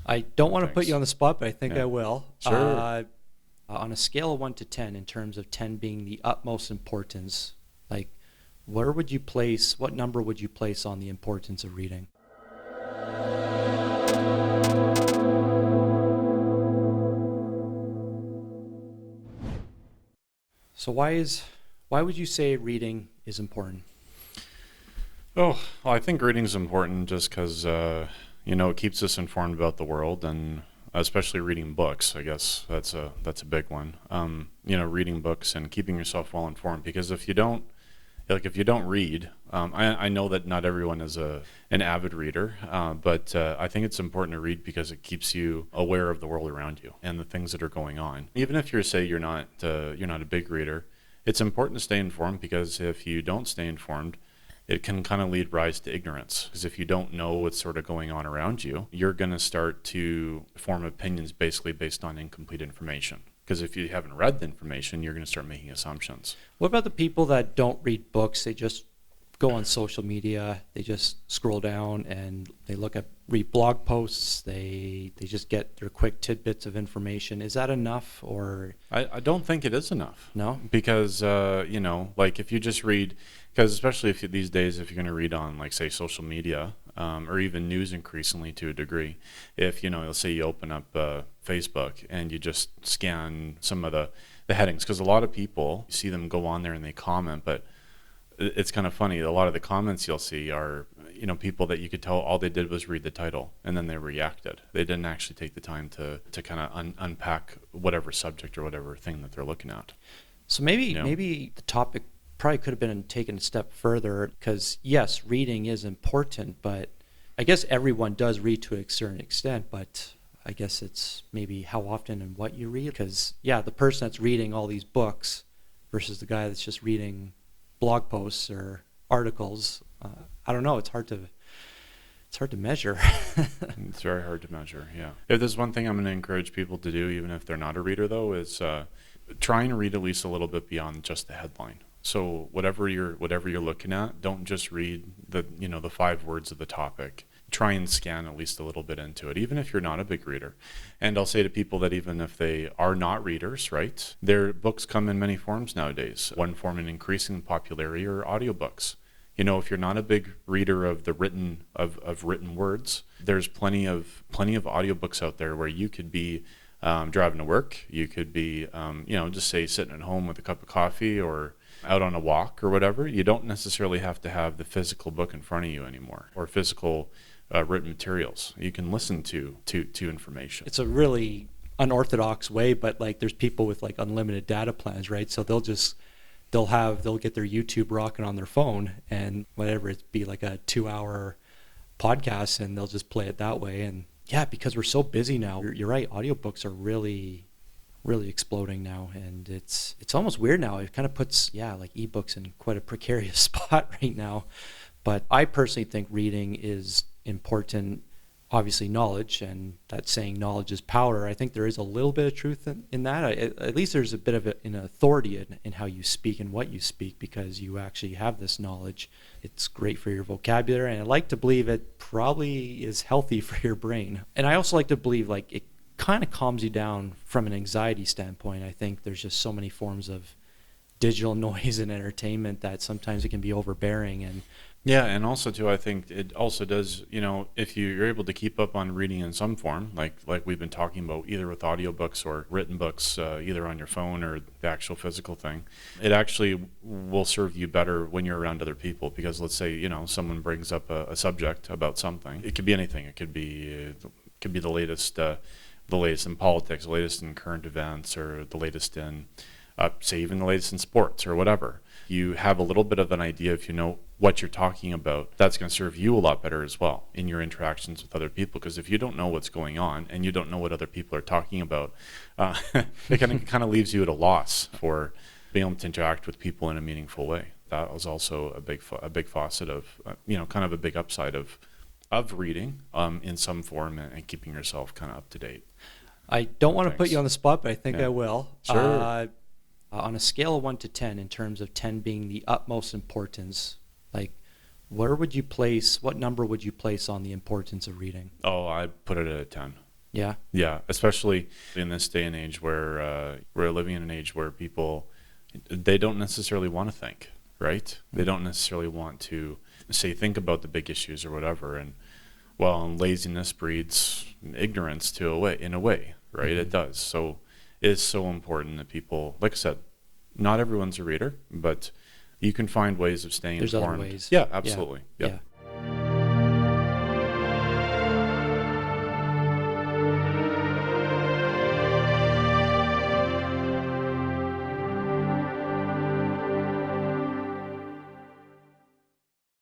I don't want to put Thanks. you on the spot, but I think Yeah. I will. Sure. On a scale of 1 to 10, in terms of 10 being the utmost importance, like where would you place, what number would you place on the importance of reading? So why would you say reading is important? Oh, well, I think reading is important just because, it keeps us informed about the world, and especially reading books. I guess that's a big one. Reading books and keeping yourself well informed. Because if you don't read, I know that not everyone is an avid reader, but I think it's important to read because it keeps you aware of the world around you and the things that are going on. Even if you're not a big reader, it's important to stay informed, because if you don't stay informed, it can kind of lead rise to ignorance. Because if you don't know what's sort of going on around you, you're going to start to form opinions basically based on incomplete information. Because if you haven't read the information, you're going to start making assumptions. What about the people that don't read books? They just go on social media, they just scroll down and they read blog posts, they just get their quick tidbits of information. Is that enough or I don't think it is enough. no? Because, like if you just read, because especially if these days, if you're going to read on, like, say, social media, or even news increasingly to a degree, if, let's say you open up Facebook and you just scan some of the headings, because a lot of people, you see them go on there and they comment, but it's kind of funny. A lot of the comments you'll see are, people that you could tell all they did was read the title and then they reacted. They didn't actually take the time to kind of unpack whatever subject or whatever thing that they're looking at. So maybe You know? maybe the topic probably could have been taken a step further, because yes, reading is important, but I guess everyone does read to a certain extent, but I guess it's maybe how often and what you read. Because yeah, the person that's reading all these books versus the guy that's just reading blog posts or articles, I don't know. It's hard to measure. It's very hard to measure, yeah. If there's one thing I'm going to encourage people to do, even if they're not a reader, though, is try and read at least a little bit beyond just the headline. So whatever you're looking at, don't just read the 5 words of the topic. Try and scan at least a little bit into it, even if you're not a big reader. And I'll say to people that even if they are not readers, right, their books come in many forms nowadays. One form in increasing popularity are audiobooks. If you're not a big reader of the written words, there's plenty of audiobooks out there where you could be driving to work. You could be, just say sitting at home with a cup of coffee or out on a walk or whatever. You don't necessarily have to have the physical book in front of you anymore, or physical written materials. You can listen to information. It's a really unorthodox way, but like there's people with like unlimited data plans, right? So they'll get their YouTube rocking on their phone, and whatever it be, like a 2-hour podcast, and they'll just play it that way. And yeah, because we're so busy now, you're right, audiobooks are really exploding now, and it's almost weird now. It kind of puts like ebooks in quite a precarious spot right now. But I personally think reading is important. Obviously knowledge, and that saying knowledge is power, I think there is a little bit of truth in that. At least there's a bit of an authority in how you speak and what you speak, because you actually have this knowledge. It's great for your vocabulary, and I like to believe it probably is healthy for your brain. And I also like to believe like it kind of calms you down from an anxiety standpoint. I think there's just so many forms of digital noise and entertainment that sometimes it can be overbearing. And Yeah, and also too, I think it also does, if you're able to keep up on reading in some form, like we've been talking about, either with audiobooks or written books, either on your phone or the actual physical thing, it actually will serve you better when you're around other people. Because let's say, someone brings up a subject about something. It could be anything. It could be the latest in politics, the latest in current events, or the latest in, say, even the latest in sports or whatever. You have a little bit of an idea, if you know what you're talking about, that's going to serve you a lot better as well in your interactions with other people. Because if you don't know what's going on and you don't know what other people are talking about, it kind of leaves you at a loss for being able to interact with people in a meaningful way. That was also a big facet of, kind of a big upside of reading in some form, and keeping yourself kind of up to date. I don't want to put Thanks. you on the spot, but I think Yeah. I will. Sure. On a scale of 1 to 10, in terms of 10 being the utmost importance, like what number would you place on the importance of reading? Oh, I put it at a 10. Yeah. Yeah, especially in this day and age where we're living in an age where people, they don't necessarily want to think, right? They don't necessarily want to say, think about the big issues or whatever. And well, laziness breeds ignorance in a way, right? Mm-hmm. It does. So it's so important that people, like I said, not everyone's a reader, but you can find ways of staying There's other informed. ways. Yeah, absolutely. Yeah. Yep. Yeah.